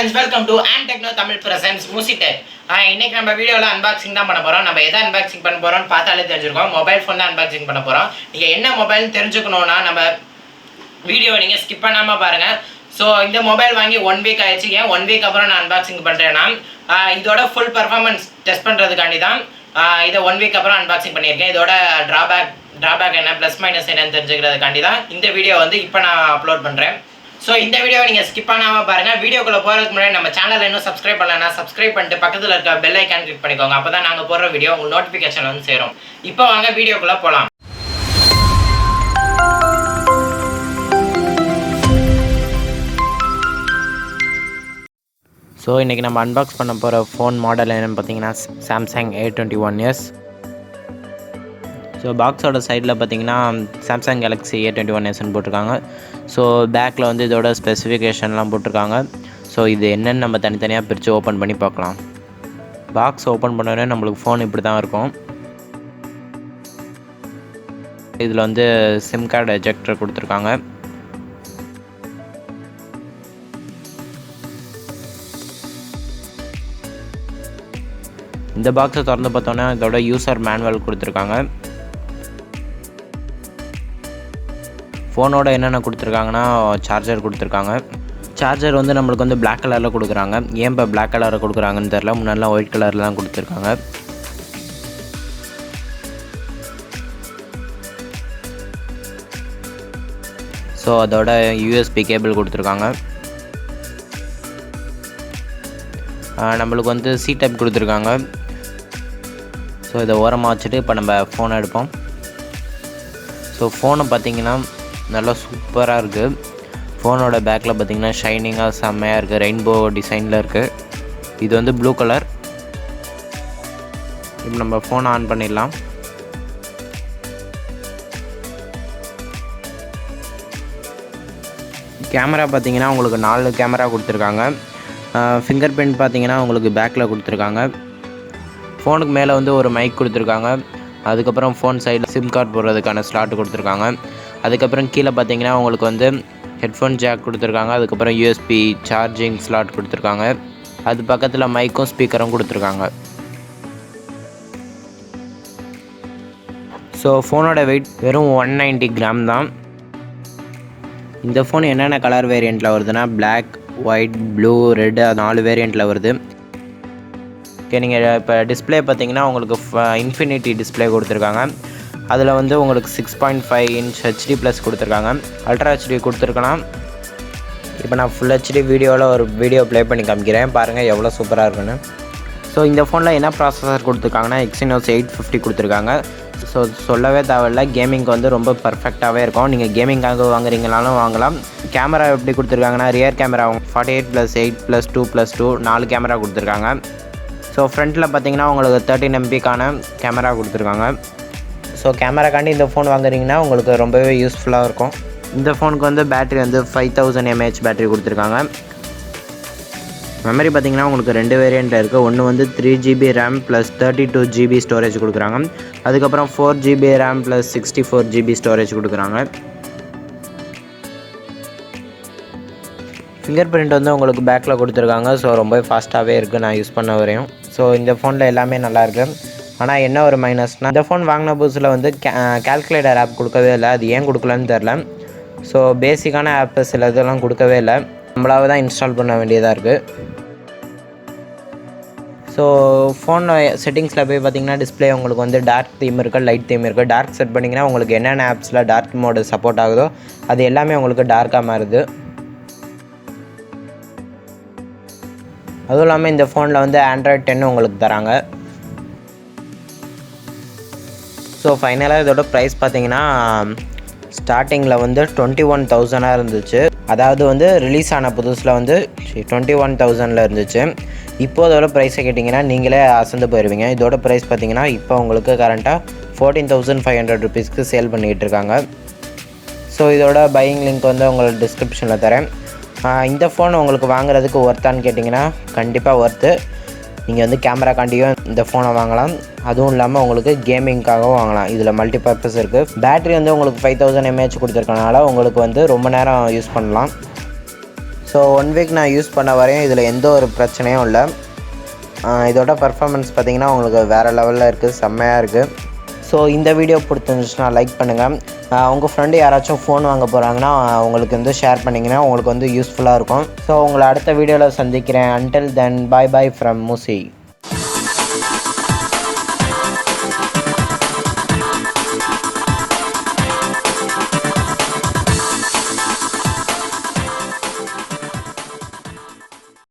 friends, welcome to Techno Tamil presents Musitech. இன்னைக்கு நம்ம வீடியோல அன்பாக்சிங் தான் பண்ண போறோம். நம்ம எதை அன்பாக்சிங் பண்ண போறோம் பார்த்தாலே தெரிஞ்சிருக்கும். மொபைல் ஃபோன் தான் அன்பாக்சிங் பண்ண போறோம். நீங்க என்ன மொபைல் தெரிஞ்சுக்கணும்னா நம்ம வீடியோவை நீங்க ஸ்கிப் பண்ணாம பாருங்க. ஸோ இந்த மொபைல் வாங்கி 1 வீக் ஆயிடுச்சு. ஏன் 1 வீக் அப்புறம் நான் அன்பாக்சிங் பண்ணுறேன்னா இதோட ஃபுல் பர்ஃபார்மன்ஸ் டெஸ்ட் பண்ணுறதுக்காண்டி தான் இதை 1 வீக் அப்புறம் அன்பாக்சிங் பண்ணியிருக்கேன். இதோட ட்ராபேக் என்ன ப்ளஸ் மைனஸ் என்னன்னு தெரிஞ்சுக்கிறதுக்காண்டி தான் இந்த வீடியோ வந்து இப்போ நான் அப்லோட் பண்ணுறேன். ஸோ இந்த வீடியோவை நீங்கள் ஸ்கிப் பண்ணாமல் பாருங்கள். வீடியோக்குள்ளே போகிறதுக்கு முன்னாடி நம்ம சேனலை இன்னும் சப்ஸ்கிரைப் பண்ணலன்னா சப்ஸ்கிரைப் பண்ணிட்டு பக்கத்தில் இருக்க பெல் ஐக்கான் கிளிக் பண்ணிக்கோங்க. அப்போ தான் நாங்கள் போடுற வீடியோ உங்களுக்கு நோட்டிஃபிகேஷன் வந்து சேரும். இப்போ வாங்க வீடியோக்குள்ளே போகலாம். ஸோ இன்றைக்கி நம்ம அன்பாக்ஸ் பண்ண போகிற ஃபோன் மாடல் என்னென்னு பார்த்தீங்கன்னா சாம்சங் A21s. ஸோ பாக்ஸோட சைடில் பார்த்தீங்கன்னா சாம்சங் கேலக்ஸி A21sன்னு போட்டிருக்காங்க. ஸோ பேக்கில் வந்து இதோட ஸ்பெசிஃபிகேஷன்லாம் போட்டிருக்காங்க. ஸோ இது என்னென்னு நம்ம தனித்தனியாக பிரித்து ஓப்பன் பண்ணி பார்க்கலாம். பாக்ஸ் ஓப்பன் பண்ணோடனே நம்மளுக்கு ஃபோன் இப்படி தான் இருக்கும். இதில் வந்து சிம் கார்டு எஜெக்டர் கொடுத்துருக்காங்க. இந்த பாக்ஸை திறந்து பார்த்தோன்னா இதோட யூசர் மேனுவல் கொடுத்துருக்காங்க. ஃபோனோட என்னென்ன கொடுத்துருக்காங்கன்னா சார்ஜர் கொடுத்துருக்காங்க. சார்ஜர் வந்து நம்மளுக்கு வந்து பிளாக் கலரில் கொடுக்குறாங்க. ஏன் இப்போ பிளாக் கலரில் கொடுக்குறாங்கன்னு தெரில. முன்னாடிலாம் ஒயிட் கலரில் தான் கொடுத்துருக்காங்க. ஸோ அதோட யூஎஸ்பி கேபிள் கொடுத்துருக்காங்க. நம்மளுக்கு வந்து சி டைப் கொடுத்துருக்காங்க. ஸோ இதை ஓரமாக வச்சுட்டு இப்போ நம்ம ஃபோனை எடுப்போம். ஸோ ஃபோனை பார்த்திங்கன்னா நல்லா சூப்பராக இருக்குது. ஃபோனோட பேக்கில் பார்த்திங்கன்னா ஷைனிங்காக செம்மையாக இருக்குது. ரெயின்போ டிசைனில் இருக்குது. இது வந்து ப்ளூ கலர். இப்போ நம்ம ஃபோனை ஆன் பண்ணிடலாம். கேமரா பார்த்திங்கன்னா உங்களுக்கு 4 கேமரா கொடுத்துருக்காங்க. ஃபிங்கர் பிரிண்ட் பார்த்திங்கன்னா உங்களுக்கு பேக்கில் கொடுத்துருக்காங்க. ஃபோனுக்கு மேலே வந்து ஒரு மைக் கொடுத்துருக்காங்க. அதுக்கப்புறம் ஃபோன் சைடில் சிம் கார்டு போடுறதுக்கான ஸ்லாட் கொடுத்துருக்காங்க. அதுக்கப்புறம் கீழே பார்த்தீங்கன்னா உங்களுக்கு வந்து ஹெட்ஃபோன் ஜாக் கொடுத்துருக்காங்க. அதுக்கப்புறம் யூஎஸ்பி சார்ஜிங் ஸ்லாட் கொடுத்துருக்காங்க. அது பக்கத்தில் மைக்கும் ஸ்பீக்கரும் கொடுத்துருக்காங்க. ஸோ ஃபோனோட வெயிட் வெறும் 190 கிராம் தான். இந்த ஃபோன் என்னென்ன கலர் வேரியண்ட்டில் வருதுன்னா பிளாக், ஒயிட், ப்ளூ, ரெட் 4 வேரியண்ட்டில் வருது. ஓகே, நீங்கள் இப்போ டிஸ்பிளே பார்த்தீங்கன்னா உங்களுக்கு இன்ஃபினிட்டி டிஸ்பிளே கொடுத்துருக்காங்க. அதில் வந்து உங்களுக்கு 6.5 இன்ச் ஹெச்டி ப்ளஸ் கொடுத்துருக்காங்க. அல்ட்ரா ஹெச்டி கொடுத்துருக்கலாம். இப்போ நான் ஃபுல் ஹெச்டி வீடியோவில் ஒரு வீடியோ ப்ளே பண்ணி காமிக்கிறேன். பாருங்கள் எவ்வளோ சூப்பராக இருக்குன்னு. ஸோ இந்த ஃபோனில் என்ன ப்ராசஸர் கொடுத்துருக்காங்கன்னா Exynos 850 கொடுத்துருக்காங்க. ஸோ சொல்லவே தேவையில்ல, கேமிங்க்கு வந்து ரொம்ப பர்ஃபெக்டாகவே இருக்கும். நீங்கள் கேமிங்காக வாங்குறீங்கனாலும் வாங்கலாம். கேமரா எப்படி கொடுத்துருக்காங்கன்னா ரியர் கேமரா 48+8+2+2 4 கேமரா கொடுத்துருக்காங்க. ஸோ ஃப்ரண்ட்டில் பார்த்தீங்கன்னா உங்களுக்கு 13 MBக்கான கேமரா கொடுத்துருக்காங்க. ஸோ கேமராக்காண்டி இந்த ஃபோன் வாங்குறீங்கன்னா உங்களுக்கு ரொம்பவே யூஸ்ஃபுல்லாக இருக்கும். இந்த ஃபோனுக்கு வந்து பேட்டரி வந்து 5000 mAh பேட்டரி கொடுத்துருக்காங்க. மெமரி பார்த்திங்கன்னா உங்களுக்கு 2 வேரியண்ட்டில் இருக்குது. ஒன்று வந்து 3GB RAM plus 32GB storage கொடுக்குறாங்க. அதுக்கப்புறம் 4GB RAM plus 64GB storage கொடுக்குறாங்க. ஃபிங்கர் பிரிண்ட் வந்து உங்களுக்கு பேக்கில் கொடுத்துருக்காங்க. ஸோ ரொம்ப ஃபாஸ்ட்டாகவே இருக்குது நான் யூஸ் பண்ண வரையும். ஸோ இந்த ஃபோனில் எல்லாமே நல்லாயிருக்கு. ஆனால் என்ன ஒரு மைனஸ்னால் இந்த ஃபோன் வாங்கின புதுசில் வந்து கால்குலேட்டர் ஆப் கொடுக்கவே இல்லை. அது ஏன் கொடுக்கலன்னு தெரில. ஸோ பேசிக்கான ஆப்பு சில இதெல்லாம் கொடுக்கவே இல்லை. நம்மளாக தான் இன்ஸ்டால் பண்ண வேண்டியதாக இருக்குது. ஸோ ஃபோன் செட்டிங்ஸில் போய் பார்த்திங்கன்னா டிஸ்பிளே உங்களுக்கு வந்து டார்க் தீம் இருக்குது, லைட் தீம் இருக்குது. டார்க் செட் பண்ணிங்கன்னா உங்களுக்கு என்னென்ன ஆப்ஸில் டார்க் மோடு சப்போர்ட் ஆகுதோ அது எல்லாமே உங்களுக்கு டார்க்காக மாறுது. அதுவும் இல்லாமல் இந்த ஃபோனில் வந்து Android 10 உங்களுக்கு தராங்க. ஸோ ஃபைனலாக இதோட ப்ரைஸ் பார்த்தீங்கன்னா ஸ்டார்டிங்கில் வந்து 21,000 இருந்துச்சு. அதாவது வந்து ரிலீஸ் ஆன புதுசில் வந்து 21,000 இருந்துச்சு. இப்போது இதோட ப்ரைஸை கேட்டிங்கன்னா நீங்களே அசந்து போயிடுவீங்க. இதோட ப்ரைஸ் பார்த்தீங்கன்னா இப்போ உங்களுக்கு கரண்ட்டாக 14,500 ருபீஸ்க்கு சேல் பண்ணிக்கிட்டு இருக்காங்க. ஸோ இதோட பையிங் லிங்க் வந்து உங்களுக்கு டிஸ்கிரிப்ஷனில் தரேன். இந்த ஃபோன் உங்களுக்கு வாங்குறதுக்கு ஒர்த்தான்னு கேட்டிங்கன்னா கண்டிப்பாக ஒர்த்து. நீங்கள் வந்து கேமராக்காண்டியும் இந்த ஃபோனை வாங்கலாம். அதுவும் இல்லாமல் உங்களுக்கு கேமிங்காகவும் வாங்கலாம். இதில் மல்டி பர்பஸ் இருக்குது. பேட்டரி வந்து உங்களுக்கு 5000 mAh கொடுத்துருக்கனால உங்களுக்கு வந்து ரொம்ப நேரம் யூஸ் பண்ணலாம். ஸோ 1 வீக் நான் யூஸ் பண்ண வரையும் இதில் எந்த ஒரு பிரச்சனையும் இல்லை. இதோட பர்ஃபார்மன்ஸ் பார்த்திங்கன்னா உங்களுக்கு வேறு லெவலில் இருக்குது, செம்மையாக இருக்குது. ஸோ இந்த வீடியோ பிடிச்சிருந்துச்சுன்னா லைக் பண்ணுங்கள். உங்கள் ஃப்ரெண்டு யாராச்சும் ஃபோன் வாங்க போகிறாங்கன்னா உங்களுக்கு வந்து ஷேர் பண்ணிங்கன்னா உங்களுக்கு வந்து யூஸ்ஃபுல்லாக இருக்கும். ஸோ உங்களை அடுத்த வீடியோவில் சந்திக்கிறேன். Until then, bye bye from Mushi.